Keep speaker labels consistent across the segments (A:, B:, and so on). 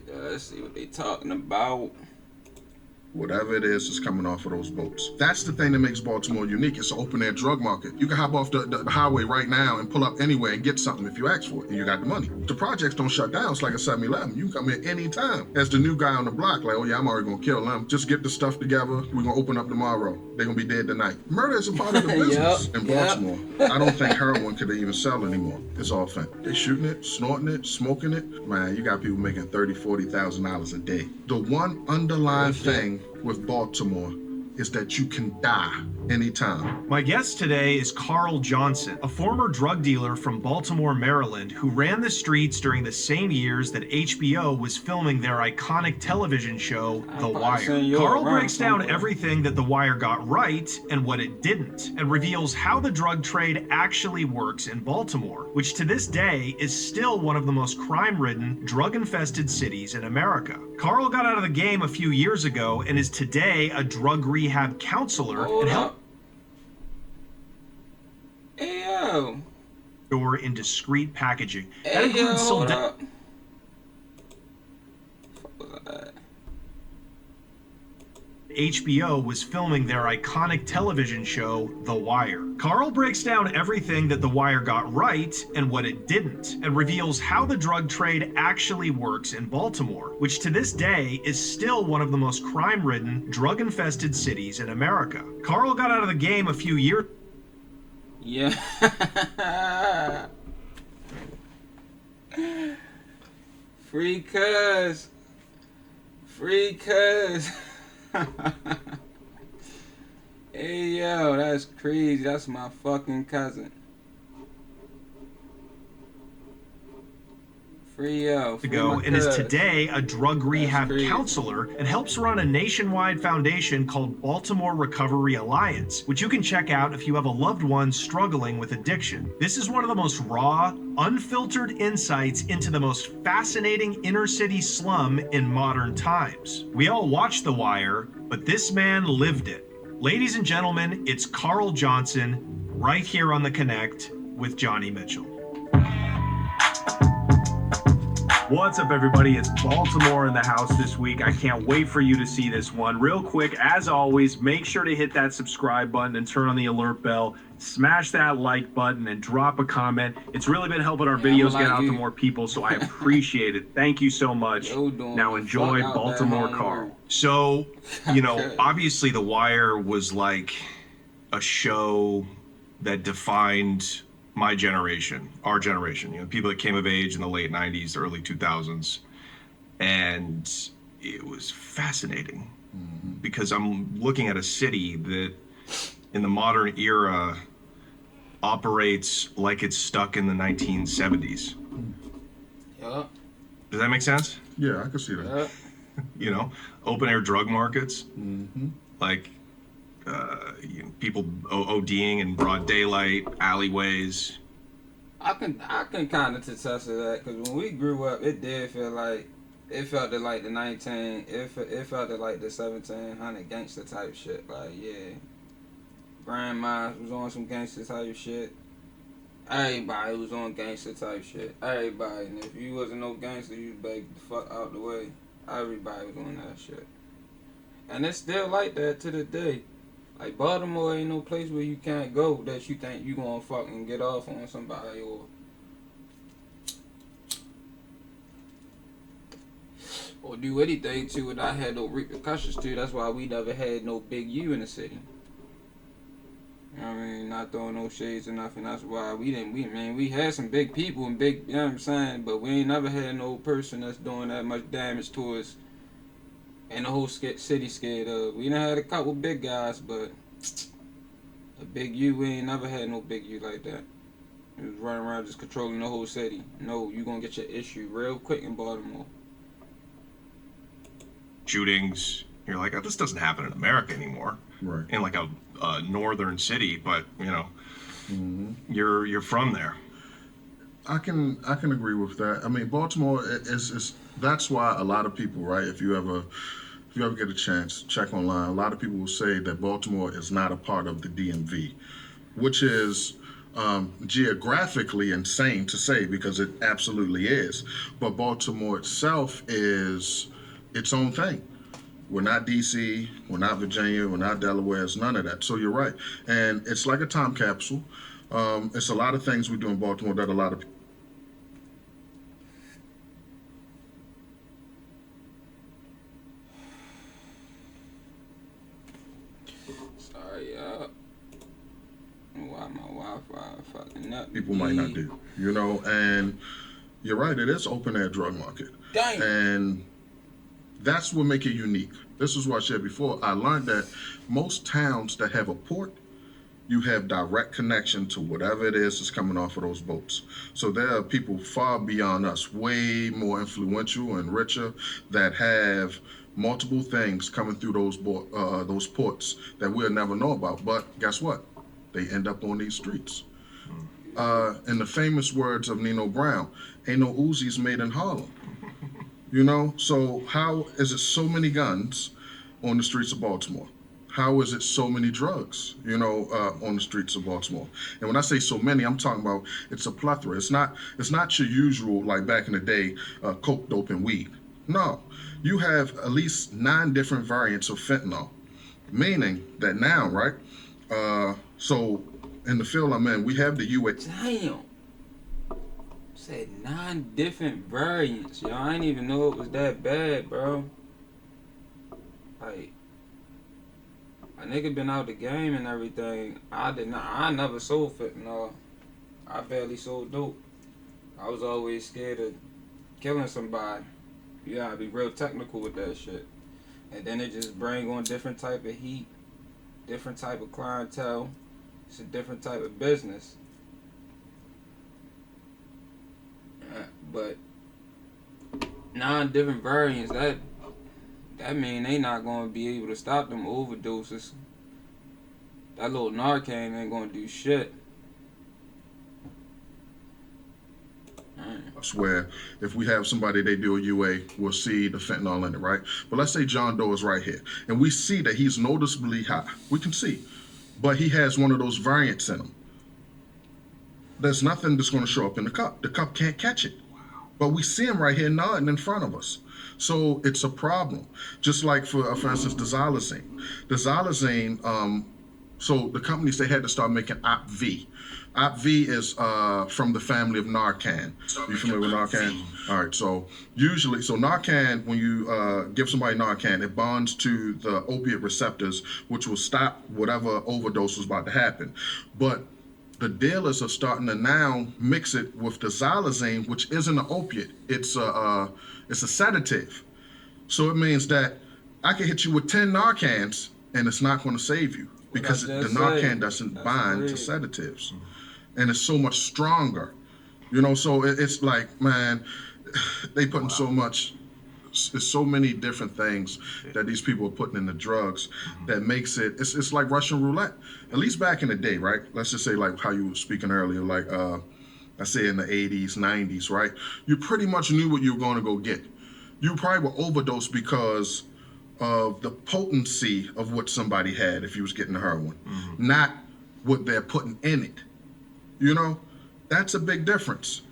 A: Let's see what they talking about.
B: Whatever it is coming off of those boats. That's the thing that makes Baltimore unique. It's an open air drug market. You can hop off the highway right now and pull up anywhere and get something if you ask for it and you got the money. The projects don't shut down. It's like a 7-Eleven. You can come in anytime. As the new guy on the block, like, oh yeah, I'm already gonna kill them. Just get the stuff together. We're gonna open up tomorrow. They're gonna be dead tonight. Murder is a part of the business in Baltimore. I don't think heroin could even sell anymore. It's all fentanyl. They shooting it, snorting it, smoking it. Man, you got people making $30,000, $40,000 a day. The one underlying thing with Baltimore is that you can die anytime.
C: My guest today is Carl Johnson, a former drug dealer from Baltimore, Maryland, who ran the streets during the same years that HBO was filming their iconic television show, The Wire. Carl breaks down everything that The Wire got right and what it didn't, and reveals how the drug trade actually works in Baltimore, which to this day is still one of the most crime-ridden, drug-infested cities in America. Carl got out of the game a few years ago and is today a drug rehab counselor and helps store in discreet packaging. That includes HBO was filming their iconic television show, The Wire. Carl breaks down everything that The Wire got right and what it didn't, and reveals how the drug trade actually works in Baltimore, which to this day is still one of the most crime-ridden, drug-infested cities in America. Carl got out of the game a few years.
A: Yeah. Free cuz. Free cuz. Hey yo, that's crazy. That's my fucking cousin. Free
C: ago and is today a drug rehab counselor and helps run a nationwide foundation called Baltimore Recovery Alliance, which you can check out if you have a loved one struggling with addiction. This is one of the most raw, unfiltered insights into the most fascinating inner city slum in modern times. We all watch The Wire, but this man lived it. Ladies and gentlemen, it's Carl Johnson right here on The Connect with Johnny Mitchell. What's up, everybody? It's Baltimore in the house this week. I can't wait for you to see this one. Real quick, as always, make sure to hit that subscribe button and turn on the alert bell. Smash that like button and drop a comment. It's really been helping our videos get out to more people, so I appreciate it. Thank you so much. Now enjoy Baltimore Carl. So, you know, obviously The Wire was like a show that defined my generation, our generation, you know, people that came of age in the late 90s, early 2000s. And it was fascinating because I'm looking at a city that in the modern era operates like it's stuck in the 1970s.
A: Yeah.
C: Does that make sense?
B: Yeah, I can see that.
A: Yeah.
C: You know, open air drug markets, like you know, people ODing in broad daylight, alleyways.
A: I can kind of attest to that because when we grew up, it did feel like it felt like the 19, it felt like the 1700 gangster type shit. Like, yeah, grandma was on some gangster type shit. Everybody was on gangster type shit. Everybody, and if you wasn't no gangster, you begged the fuck out the way. Everybody was on that shit, and it's still like that to the day. Like, Baltimore ain't no place where you can't go that you think you gonna fucking get off on somebody or... or do anything to it, I had no repercussions to. That's why we never had no big U in the city. You know what I mean? Not throwing no shades or nothing. That's why we had some big people and big, you know what I'm saying? But we ain't never had no person that's doing that much damage to us and the whole city scared of. We done had a couple big guys, but a big U, we ain't never had no big U like that. It was running around just controlling the whole city. No, you gonna get your issue real quick in Baltimore.
D: Shootings, you're like, oh, this doesn't happen in America anymore.
B: Right.
D: In like a northern city, but you know, you're from there.
B: I can agree with that. I mean, Baltimore is that's why a lot of people, right? If you ever get a chance, check online. A lot of people will say that Baltimore is not a part of the DMV, which is geographically insane to say because it absolutely is. But Baltimore itself is its own thing. We're not DC, we're not Virginia, we're not Delaware, it's none of that. So you're right. And it's like a time capsule. It's a lot of things we do in Baltimore that a lot of people.
A: Sorry, y'all. Why my Wi-Fi fucking up?
B: People might not do, you know, and you're right, it is open air drug market.
A: Damn.
B: And that's what make it unique. This is what I said before. I learned that most towns that have a port, you have direct connection to whatever it is that's coming off of those boats. So there are people far beyond us, way more influential and richer, that have multiple things coming through those ports that we'll never know about. But guess what? They end up on these streets. In the famous words of Nino Brown, ain't no Uzis made in Harlem. You know, so how is it so many guns on the streets of Baltimore? How is it so many drugs, you know, on the streets of Baltimore? And when I say so many, I'm talking about it's a plethora. It's not your usual, like back in the day, coke, dope, and weed. No, you have at least 9 different variants of fentanyl, meaning that now, right? So in the field I'm in, we have the UA.
A: Damn. Said 9 different variants, yo. I didn't even know it was that bad, bro. Like, a nigga been out the game and everything. I never sold fentanyl. I barely sold dope. I was always scared of killing somebody. You gotta be real technical with that shit. And then it just bring on different type of heat, different type of clientele. It's a different type of business. But 9 different variants, that mean they not gonna be able to stop them overdoses. That little Narcan ain't gonna do shit.
B: Where if we have somebody, they do a UA, we'll see the fentanyl in it, right? But let's say John Doe is right here, and we see that he's noticeably high. We can see, but he has one of those variants in him. There's nothing that's going to show up in the cup. The cup can't catch it. But we see him right here nodding in front of us. So it's a problem. Just like for instance, the xylazine. The xylazine, so the companies, they had to start making OpV. OpV is from the family of Narcan. You familiar with Narcan? All right, so usually, Narcan, when you give somebody Narcan, it bonds to the opiate receptors, which will stop whatever overdose was about to happen. But the dealers are starting to now mix it with the xylazine, which isn't an opiate. It's a sedative. So it means that I can hit you with 10 Narcans and it's not going to save you because the Narcan doesn't bind to sedatives. And it's so much stronger. You know, so it's like, man, they putting so much, there's so many different things that these people are putting in the drugs that makes it, it's like Russian roulette. At least back in the day, right? Let's just say like how you were speaking earlier, like I say in the 80s, 90s, right? You pretty much knew what you were going to go get. You probably were overdosed because of the potency of what somebody had if you was getting the heroin, not what they're putting in it. You know, that's a big difference.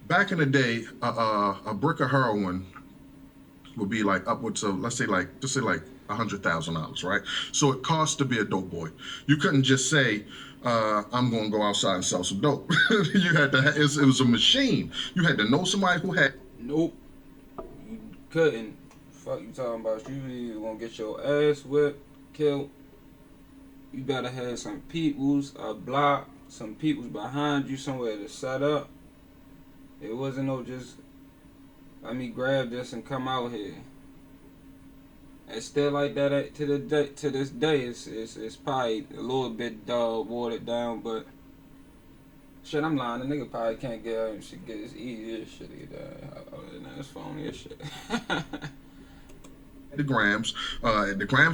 B: Back in the day, a brick of heroin would be like upwards of, let's say like, just say like $100,000, right? So it costs to be a dope boy. You couldn't just say, I'm going to go outside and sell some dope. You had to, it was a machine. You had to know somebody who had.
A: Nope. couldn't. Fuck you talking about? You either gonna get your ass whipped, killed. You better have some peoples, a block, some peoples behind you somewhere to set up. It wasn't no just let me grab this and come out here. It's still like that to this day. It's probably a little bit watered down, but shit, I'm lying. The nigga probably can't get out and shit. Get his easiest shit to get out. Other than that, it's phony as shit.
B: The grams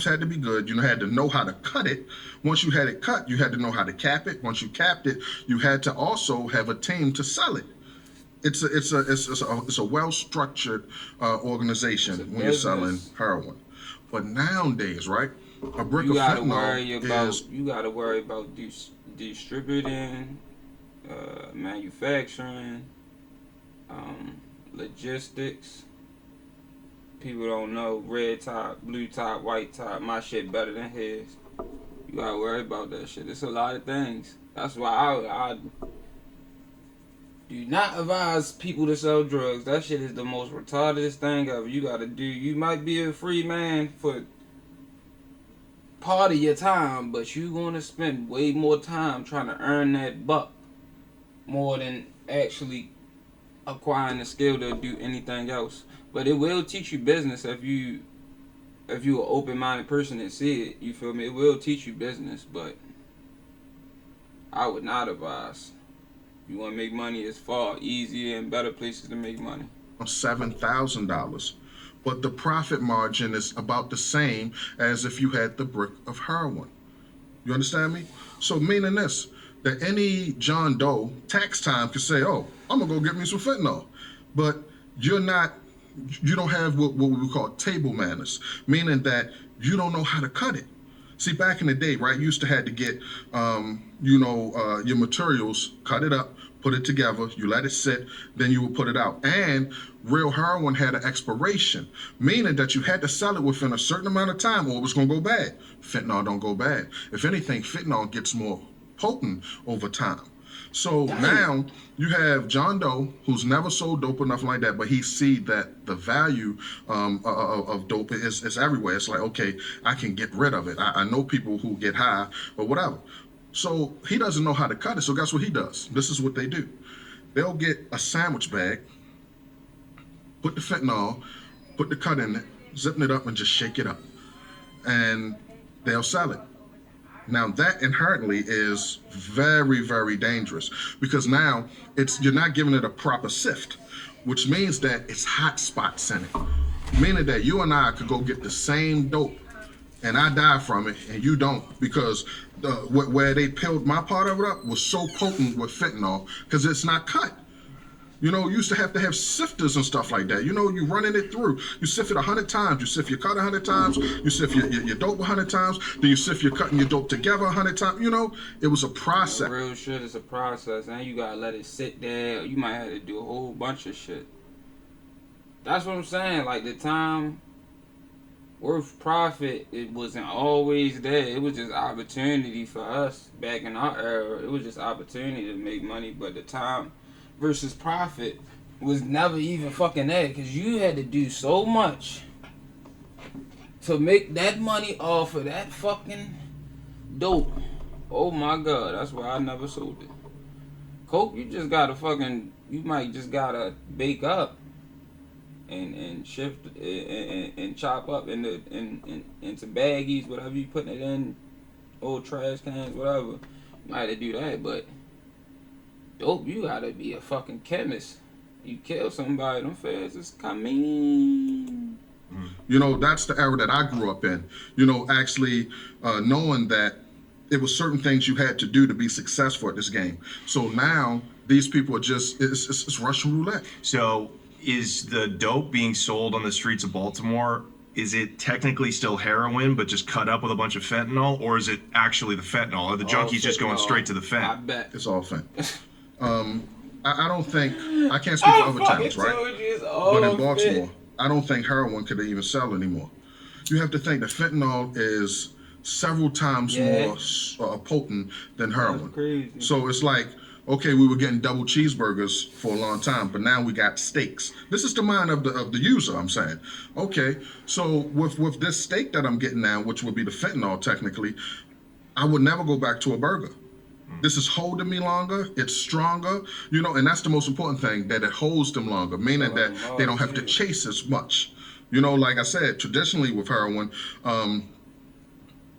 B: had to be good. You had to know how to cut it. Once you had it cut, you had to know how to cap it. Once you capped it, you had to also have a team to sell it. It's a well-structured organization when you're selling heroin. But nowadays, right, a brick of fentanyl
A: you gotta worry about distributing, manufacturing, logistics. People don't know red top, blue top, white top. My shit better than his. You gotta worry about that shit. It's a lot of things. That's why I do not advise people to sell drugs. That shit is the most retardedest thing ever. You gotta do. You might be a free man for part of your time, but you gonna spend way more time trying to earn that buck more than actually acquiring the skill to do anything else. But it will teach you business if you an open-minded person and see it. You feel me? It will teach you business, but I would not advise. You want to make money, it's far easier and better places to make money.
B: $7,000, but the profit margin is about the same as if you had the brick of heroin. You understand me? So meaning this, that any John Doe tax time could say, oh, I'm gonna go get me some fentanyl, but you don't have what we would call table manners, meaning that you don't know how to cut it. See, back in the day, right, you used to have to get, your materials, cut it up, put it together, you let it sit, then you would put it out. And real heroin had an expiration, meaning that you had to sell it within a certain amount of time or it was going to go bad. Fentanyl don't go bad. If anything, fentanyl gets more potent over time. So now you have John Doe, who's never sold dope or nothing like that, but he see that the value of dope is everywhere. It's like, okay, I can get rid of it. I know people who get high or whatever. So he doesn't know how to cut it. So guess what he does? This is what they do. They'll get a sandwich bag, put the fentanyl, put the cut in it, zipping it up and just shake it up. And they'll sell it. Now that inherently is very, very dangerous because now you're not giving it a proper sift, which means that it's hot spots in it. Meaning that you and I could go get the same dope and I die from it and you don't, because where they peeled my part of it up was so potent with fentanyl because it's not cut. You know, you used to have sifters and stuff like that. You know, you running it through. You sift it 100 times. You sift your cut 100 times. You sift your dope 100 times. Then you sift your cut and your dope together 100 times. You know, it was a process.
A: Real shit is a process, and you gotta let it sit there. You might have to do a whole bunch of shit. That's what I'm saying. Like the time worth profit, it wasn't always there. It was just opportunity for us back in our era. It was just opportunity to make money, but the time versus profit was never even fucking there because you had to do so much to make that money off of that fucking dope. Oh my god, that's why I never sold it. Coke, you just gotta you might just gotta bake up and shift and chop up into baggies, whatever you putting it in, old trash cans, whatever. You might have to do that, but dope, you gotta be a fucking chemist. You kill somebody, them feds is coming.
B: You know, that's the era that I grew up in. You know, actually knowing that it was certain things you had to do to be successful at this game. So now these people are just, it's Russian roulette.
D: So is the dope being sold on the streets of Baltimore, is it technically still heroin, but just cut up with a bunch of fentanyl? Or is it actually the fentanyl? Are the junkies just going straight to the fent?
A: I bet.
B: It's all fent. I don't think, I can't speak for other towns, right? But in Baltimore, I don't think heroin could even sell anymore. You have to think that fentanyl is several times more potent than heroin.
A: That's crazy.
B: So it's like, Okay, we were getting double cheeseburgers for a long time, but now we got steaks. This is the mind of the user, I'm saying. Okay, so with this steak that I'm getting now, which would be the fentanyl technically, I would never go back to a burger. This is holding me longer, it's stronger, you know, and that's the most important thing, that it holds them longer, meaning that they don't have to chase as much. You know, like I said, traditionally with heroin,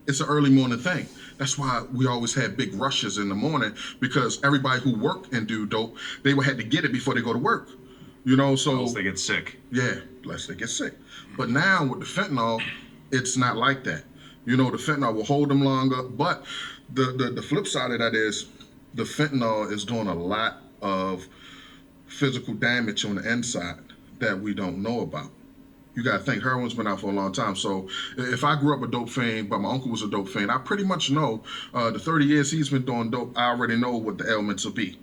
B: it's an early morning thing. That's why we always had big rushes in the morning, because everybody who worked and do dope, they would have to get it before they go to work. You know, so
D: Else they get sick.
B: yeah, lest they get sick. But now with the fentanyl, it's not like that. You know, the fentanyl will hold them longer. But the flip side of that is the fentanyl is doing a lot of physical damage on the inside that we don't know about. You got to think, heroin's been out for a long time. So if I grew up a dope fiend, but my uncle was a dope fiend, I pretty much know the 30 years he's been doing dope, I already know what the ailments will be.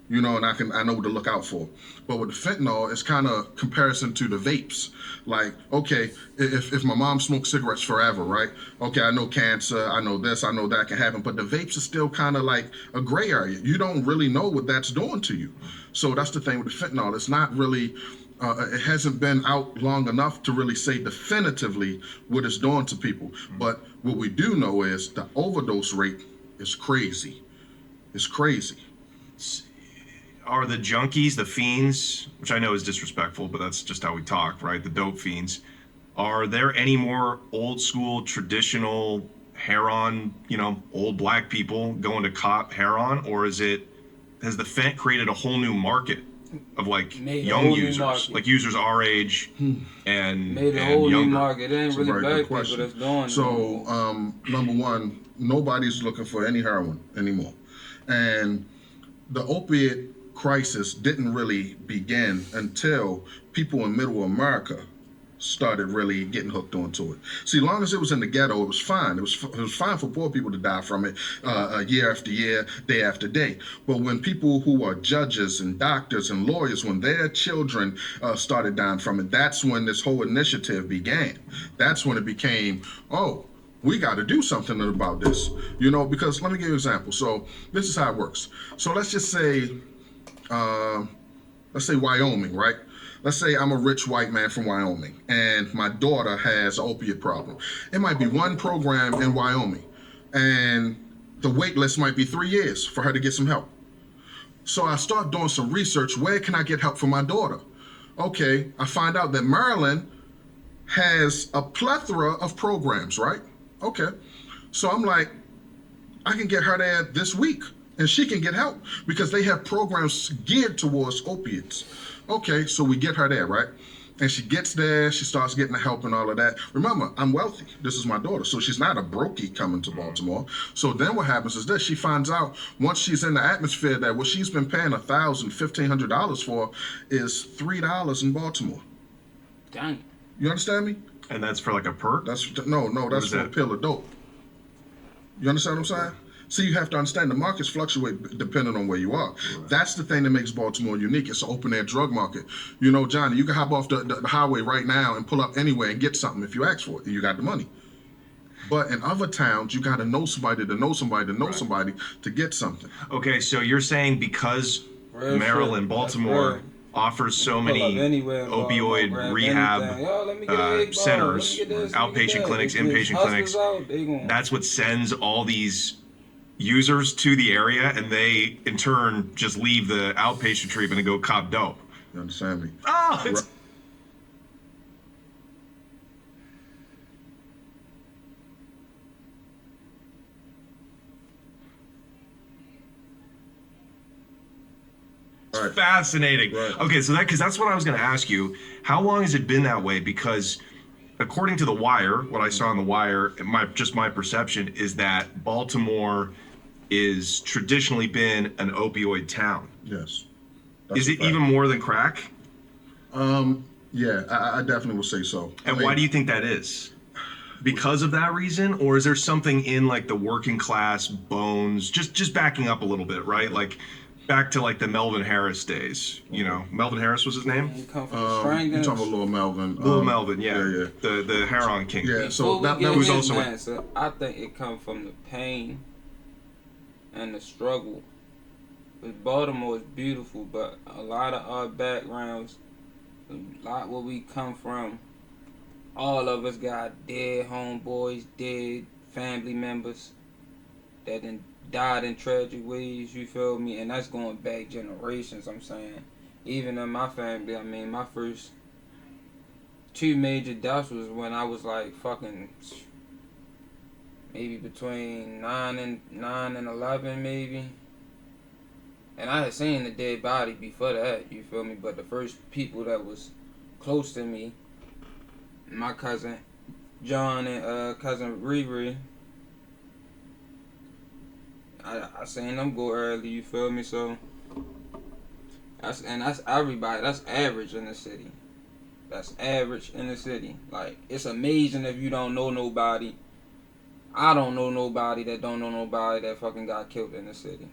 B: You know, and I know what to look out for. But with the fentanyl, it's kind of comparison to the vapes. Like, okay, if my mom smoked cigarettes forever, right? Okay, I know cancer, I know this, I know that can happen, but the vapes are still kind of like a gray area. You don't really know what that's doing to you. So that's the thing with the fentanyl. It's not really, it hasn't been out long enough to really say definitively what it's doing to people. But what we do know is the overdose rate is crazy. It's crazy.
D: Are the junkies, the fiends, which I know is disrespectful, but that's just how we talk, right? The dope fiends. Are there any more old school, traditional heroin, you know, old black people going to cop heroin, or has the fent created a whole new market of like young users, like users our age and
A: made a whole
D: younger?
A: new market. It ain't really
B: Very
A: black
B: good
A: people
B: question.
A: that's doing it.
B: So, number one, nobody's looking for any heroin anymore. And the opiate crisis didn't really begin until people in middle America started really getting hooked onto it. See, as long as it was in the ghetto, it was fine. It was fine for poor people to die from it year after year, day after day. But when people who are judges and doctors and lawyers, when their children started dying from it, that's when this whole initiative began. That's when it became, oh, we got to do something about this, you know, because let me give you an example. So this is how it works. So let's just say, Wyoming, right? Let's say I'm a rich white man from Wyoming and my daughter has an opiate problem. It might be one program in Wyoming and the wait list might be 3 years for her to get some help. So I start doing some research. Where can I get help for my daughter? Okay, I find out that Maryland has a plethora of programs, right? Okay, so I'm like, I can get her there this week and she can get help because they have programs geared towards opiates. Okay, so we get her there, right? And she gets there, she starts getting the help and all of that. Remember, I'm wealthy. This is my daughter. So she's not a brokey coming to Baltimore. So then what happens is this, she finds out once she's in the atmosphere that what she's been paying $1,000, $1,500 for is $3 in Baltimore.
A: Dang.
B: You understand me?
D: And that's for like a perk?
B: That's for a pill of dope. You understand what I'm saying? See, you have to understand the markets fluctuate depending on where you are. Right. That's the thing that makes Baltimore unique. It's an open air drug market. You know, Johnny, you can hop off the highway right now and pull up anywhere and get something if you ask for it and you got the money. But in other towns, you got to know somebody to know somebody to know somebody to get something.
D: Okay, so you're saying because Maryland, Baltimore offers so many opioid rehab centers, outpatient clinics, inpatient clinics, that's what sends all these users to the area, and they in turn just leave the outpatient treatment and go cop dope.
B: You understand me?
D: Oh, it's...
B: Right.
D: Fascinating.
B: Right.
D: Okay, so because that's what I was going to ask you. How long has it been that way? Because according to The Wire, what I saw on The Wire, my perception is that Baltimore is traditionally been an opioid town.
B: Yes.
D: Is it even more than crack?
B: Yeah, I definitely would say so.
D: And why do you think that is? Because of that reason, or is there something in like the working class bones? Just backing up a little bit, right? Like back to like the Melvin Harris days. You know, Melvin Harris was his name.
B: You talking about Lil Melvin?
D: Lil Melvin, yeah.
B: Yeah.
D: The heroin king.
B: Yeah. So that
A: was
B: was also.
A: I think it comes from the pain and the struggle But Baltimore is beautiful, but a lot of our backgrounds, a lot where we come from, all of us got dead homeboys, dead family members that done died in tragic ways, you feel me? And that's going back generations, I'm saying. Even in my family, I mean, my first 2 major deaths was when I was like fucking maybe between 9 and 11 maybe. And I had seen the dead body before that, you feel me? But the first people that was close to me, my cousin John and cousin Riri, I seen them go early, you feel me? So that's everybody. That's average in the city. That's average in the city. Like, it's amazing if you don't know nobody. I don't know nobody that don't know nobody that fucking got killed in the city.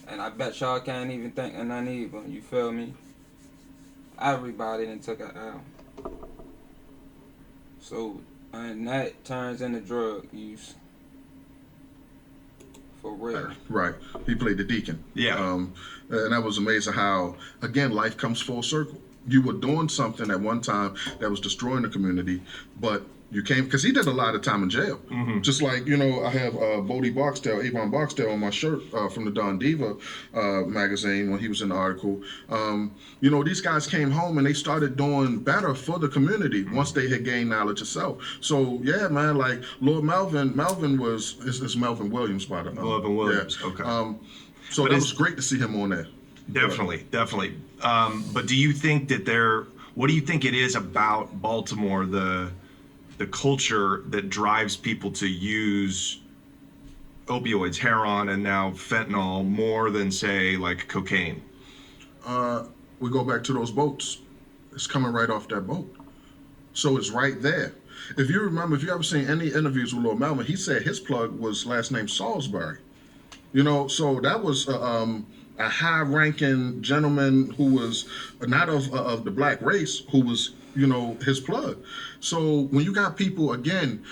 A: And I bet y'all can't even think of none either. You feel me? Everybody done took an L. So, and that turns into drug use. For real.
B: Right. He played the deacon.
D: Yeah.
B: And that was amazing how, again, life comes full circle. You were doing something at one time that was destroying the community, but you came, because he did a lot of time in jail.
D: Mm-hmm.
B: Just like, you know, I have Bodie Barksdale, Avon Barksdale on my shirt from the Don Diva magazine when he was in the article. You know, these guys came home and they started doing better for the community once they had gained knowledge of self. So, yeah, man, like Lord Melvin is Melvin Williams, by the way.
D: Melvin Williams,
B: yeah.
D: okay.
B: So
D: but
B: that was great to see him on there.
D: Definitely. But do you think that what do you think it is about Baltimore, the culture that drives people to use opioids, heroin, and now fentanyl more than, say, like cocaine?
B: We go back to those boats. It's coming right off that boat. So it's right there. If you remember, if you ever seen any interviews with Lord Melvin, he said his plug was last name Salisbury. You know, so that was a high-ranking gentleman who was not of the black race, who was, you know, his plug. So when you got people, again,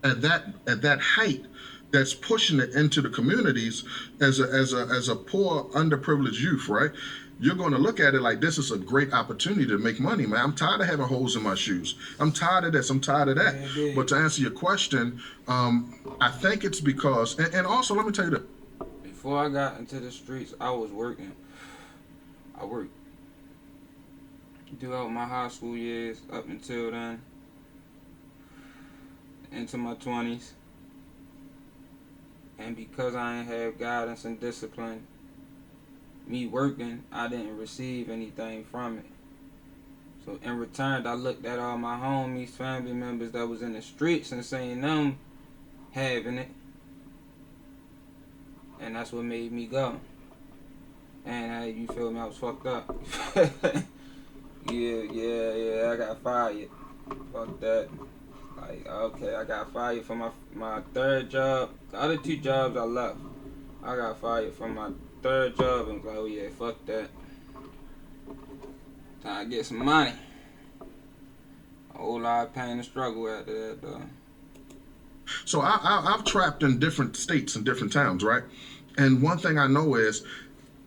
B: at that height, that's pushing it into the communities as a poor, underprivileged youth, right? You're going to look at it like this is a great opportunity to make money, man. I'm tired of having holes in my shoes. I'm tired of this. I'm tired of that.
A: Yeah,
B: but to answer your question, I think it's because, and also let me tell you that.
A: Before I got into the streets, I was working. I worked throughout my high school years up until then, into my 20s. And because I ain't have guidance and discipline, me working, I didn't receive anything from it. So in return, I looked at all my homies, family members that was in the streets and saying them having it. And that's what made me go. And hey, you feel me? I was fucked up. Yeah, I got fired. Fuck that. Like, okay, I got fired from my third job. The other 2 jobs I left. I got fired from my third job and was like, oh yeah, fuck that. Time to get some money. A whole lot of pain and struggle after that, though.
B: So I've trapped in different states and different towns, right? And one thing I know is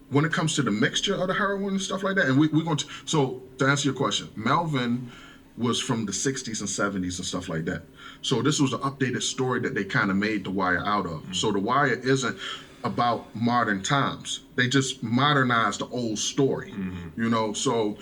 B: when it comes to the mixture of the heroin and stuff like that, and we're going to, so to answer your question, Melvin was from the 60s and 70s and stuff like that. So this was an updated story that they kind of made The Wire out of. Mm-hmm. So The Wire isn't about modern times. They just modernized the old story, you know? So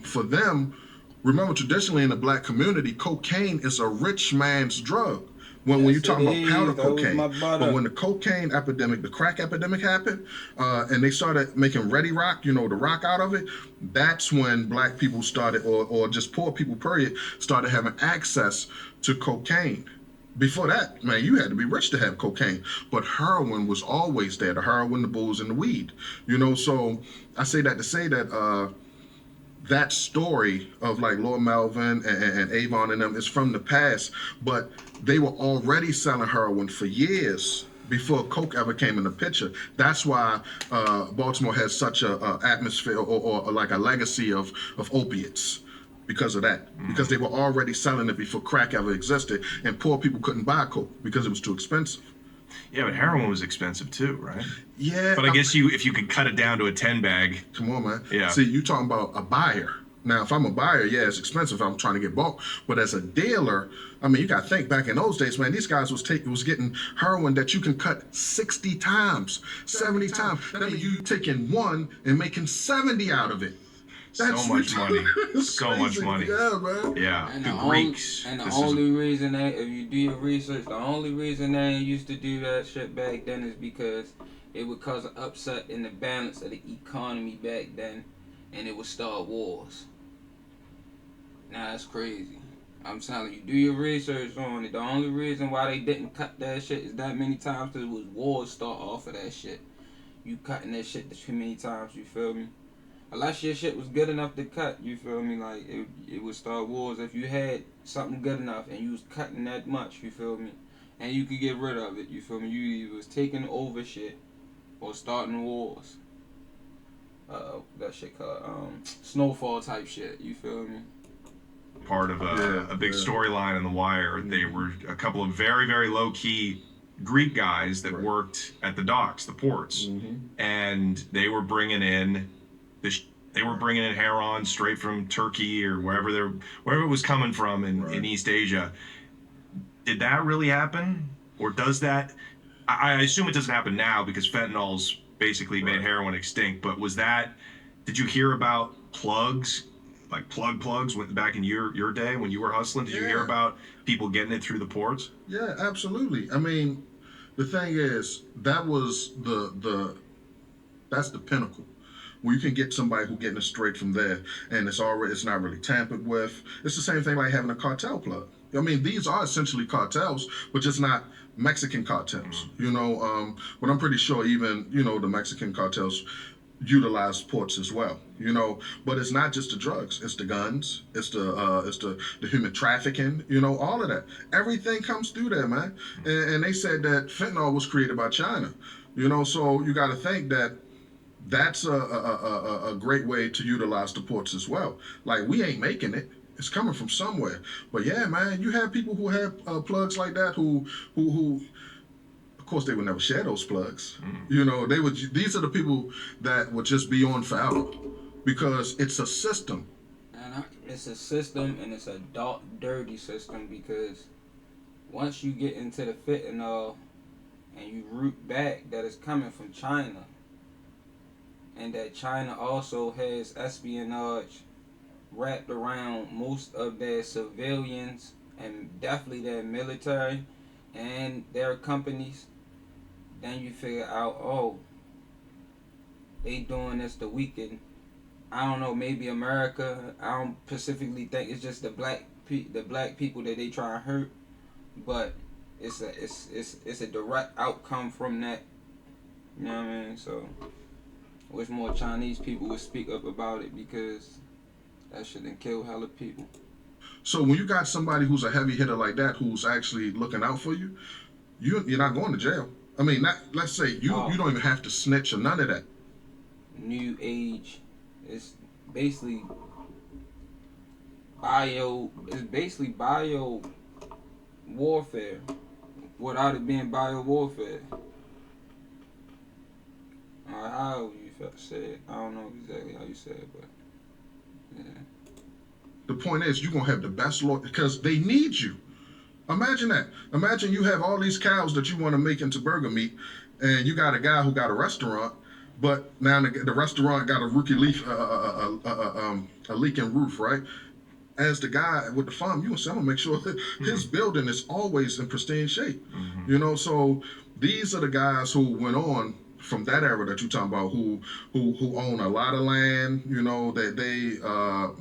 B: for them, remember traditionally in the black community, cocaine is a rich man's drug. When you talk about powder cocaine, but when the cocaine epidemic, the crack epidemic happened, and they started making Ready Rock, you know, the rock out of it, that's when black people started, or just poor people, period, started having access to cocaine. Before that, man, you had to be rich to have cocaine, but heroin was always there, the heroin, the booze, and the weed, you know, so I say that to say that that story of like Lord Melvin and Avon and them is from the past, but they were already selling heroin for years before coke ever came in the picture. That's why Baltimore has such a atmosphere or like a legacy of opiates. because of that. Because they were already selling it before crack ever existed, and poor people couldn't buy coke because it was too expensive.
D: Yeah, but heroin was expensive too, right?
B: Yeah.
D: But I guess if you could cut it down to a 10 bag.
B: Come on, man.
D: Yeah.
B: See, you talking about a buyer. Now, if I'm a buyer, yeah, it's expensive if I'm trying to get bulk. But as a dealer, I mean, you got to think back in those days, man, these guys was getting heroin that you can cut 60 times, 70 times. That means you taking one and making 70 out of it. That's
D: so much money. So
B: crazy.
D: much money.
B: Yeah, man.
D: Yeah.
A: And
D: the Greeks.
A: The only reason if you do your research, the only reason they used to do that shit back then is because it would cause an upset in the balance of the economy back then, and it would start wars. Now that's crazy. I'm telling you, do your research on it. The only reason why they didn't cut that shit is that many times because it was wars start off of that shit. You cutting that shit too many times, you feel me? Unless your shit was good enough to cut, you feel me? Like, it would start wars. If you had something good enough and you was cutting that much, you feel me? And you could get rid of it, you feel me? You either was taking over shit or starting wars. That shit called snowfall type shit, you feel me?
D: Part of a big storyline in The Wire. They were a couple of very, very low-key Greek guys that worked at the docks, the ports. And they were bringing in heroin straight from Turkey or wherever it was coming from in East Asia. Did that really happen? Or does that... I assume it doesn't happen now because fentanyl's basically made heroin extinct, but did you hear about plugs, like plugs went back in your day when you were hustling? Did you hear about people getting it through the ports?
B: Yeah, absolutely. I mean, the thing is, that was that's the pinnacle. Where you can get somebody who getting it straight from there, and it's not really tampered with. It's the same thing like having a cartel plug. I mean, these are essentially cartels, but just not Mexican cartels. You know, but I'm pretty sure even the Mexican cartels utilize ports as well. But it's not just the drugs; it's the guns, it's the human trafficking. All of that. Everything comes through there, man. And they said that fentanyl was created by China. So you got to think that. That's a great way to utilize the ports as well. Like, we ain't making it. It's coming from somewhere. But yeah, man, you have people who have plugs like that who of course they would never share those plugs. These are the people that would just be on forever because it's a system.
A: And it's a system, and it's a dark, dirty system because once you get into the fentanyl and you root back that it's coming from China, and that China also has espionage wrapped around most of their civilians and definitely their military and their companies, then you figure out, they doing this to weaken. I don't know, maybe America. I don't specifically think it's just the black people that they try to hurt, but it's a direct outcome from that. You know what I mean? So. Wish more Chinese people would speak up about it because that shit done kill hella people.
B: So when you got somebody who's a heavy hitter like that, who's actually looking out for you, you're not going to jail. I mean, let's say you don't even have to snitch or none of that.
A: New age, it's basically bio warfare without it being bio warfare. How you said it. I don't know exactly how you said it, but yeah.
B: The point is, you're going to have the best lawyer because they need you. Imagine that. Imagine you have all these cows that you want to make into burger meat, and you got a guy who got a restaurant, but now the restaurant got a leaking roof, right? As the guy with the farm, you say, I'm going to make sure his building is always in pristine shape. So these are the guys who went on from that era that you're talking about, who own a lot of land, that they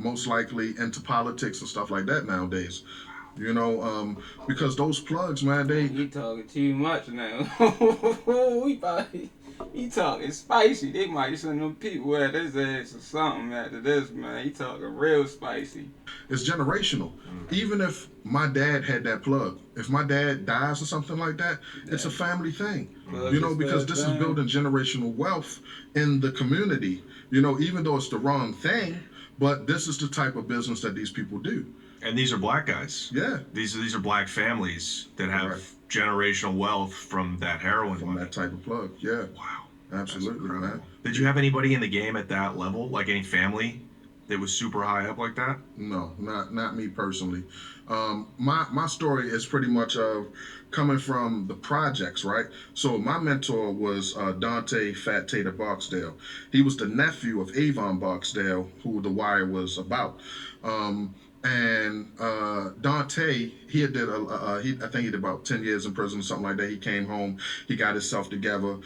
B: most likely into politics and stuff like that nowadays. Because those plugs, man,
A: You talking too much now. He talking spicy. They might send them people at his ass or something after this, man. He talking real spicy.
B: It's generational. Even if my dad had that plug, if my dad dies or something like that, it's a family thing. Because this is building generational wealth in the community. Even though it's the wrong thing, But this is the type of business that these people do.
D: And these are black guys.
B: Yeah.
D: These are black families that have
B: Right.
D: generational wealth from that heroin
B: From
D: money.
B: that type of plug. Yeah.
D: Wow.
B: Absolutely, man.
D: Did you have anybody in the game at that level, like any family that was super high up like that?
B: No, not me personally. My story is pretty much of coming from the projects, right? So my mentor was Dante Fat Tater Barksdale. He was the nephew of Avon Barksdale, who The Wire was about. And Dante, he had did I think he did about 10 years in prison or something like that. He came home, he got himself together.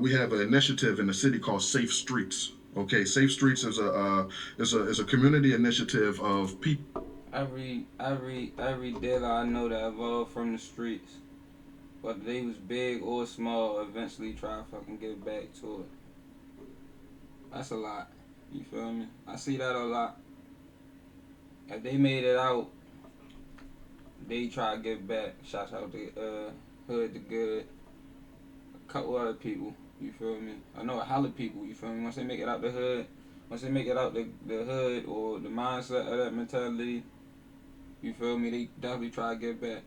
B: We have an initiative in the city called Safe Streets. Okay, Safe Streets is a community initiative of people.
A: Every dealer I know that evolved from the streets, whether they was big or small, eventually try to fucking get back to it. That's a lot. You feel me? I see that a lot. If they made it out, they try to give back. Shout out to Hood the Good. A couple other people. You feel me? I know a hella people. You feel me? Once they make it out the hood, once they make it out the hood or the mindset of that mentality, you feel me? They definitely try to get back.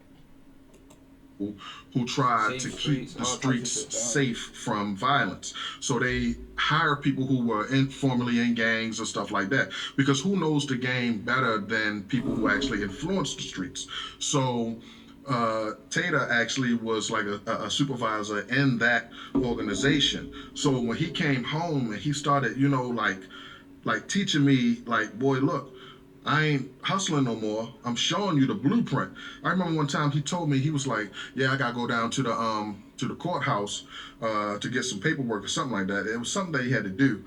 B: Who try
A: Safe
B: to
A: streets,
B: keep the
A: all types
B: streets
A: of shit, dog.
B: safe from violence. So they hire people who were formerly in gangs or stuff like that. Because who knows the game better than people who actually influence the streets? So Tater actually was like a supervisor in that organization. So when he came home and he started, like teaching me, like, boy, look, I ain't hustling no more. I'm showing you the blueprint. I remember one time he told me, he was like, yeah, I gotta go down to the courthouse to get some paperwork or something like that. It was something that he had to do.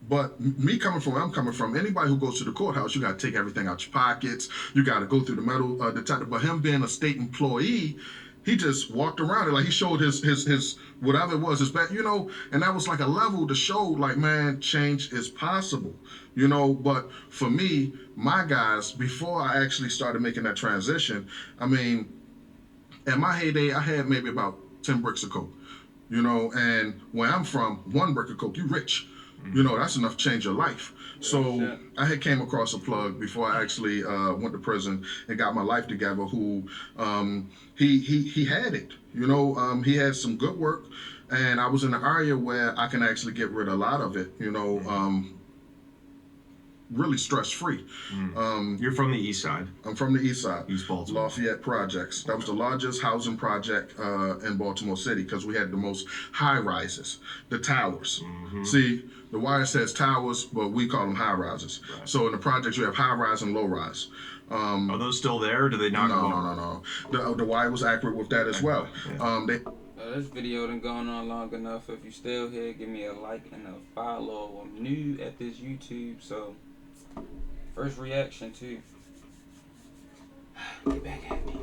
B: But me coming from where I'm coming from, anybody who goes to the courthouse, you got to take everything out your pockets. You got to go through the metal detector. But him being a state employee, he just walked around it like he showed his whatever it was, his back, and that was like a level to show, like, man, change is possible, But for me, my guys, before I actually started making that transition, I mean, at my heyday, I had maybe about 10 bricks of coke, and where I'm from, one brick of coke, you rich. That's enough to change your life. So I had came across a plug before I actually went to prison and got my life together. Who he had it. He had some good work, and I was in an area where I can actually get rid of a lot of it. Really stress free.
D: You're from the east side.
B: I'm from the east side.
D: East Baltimore.
B: Lafayette Projects. That was the largest housing project in Baltimore City because we had the most high rises, the towers. See, the Wire says towers, but we call them high rises. Right. So in the projects, you have high rise and low rise.
D: Are those still there, or do they knock them off?
B: No. The Wire was accurate with that as well.
D: Yeah.
A: This video done gone on long enough. If you still here, give me a like and a follow. I'm new at this YouTube, so first reaction too. Get back at me.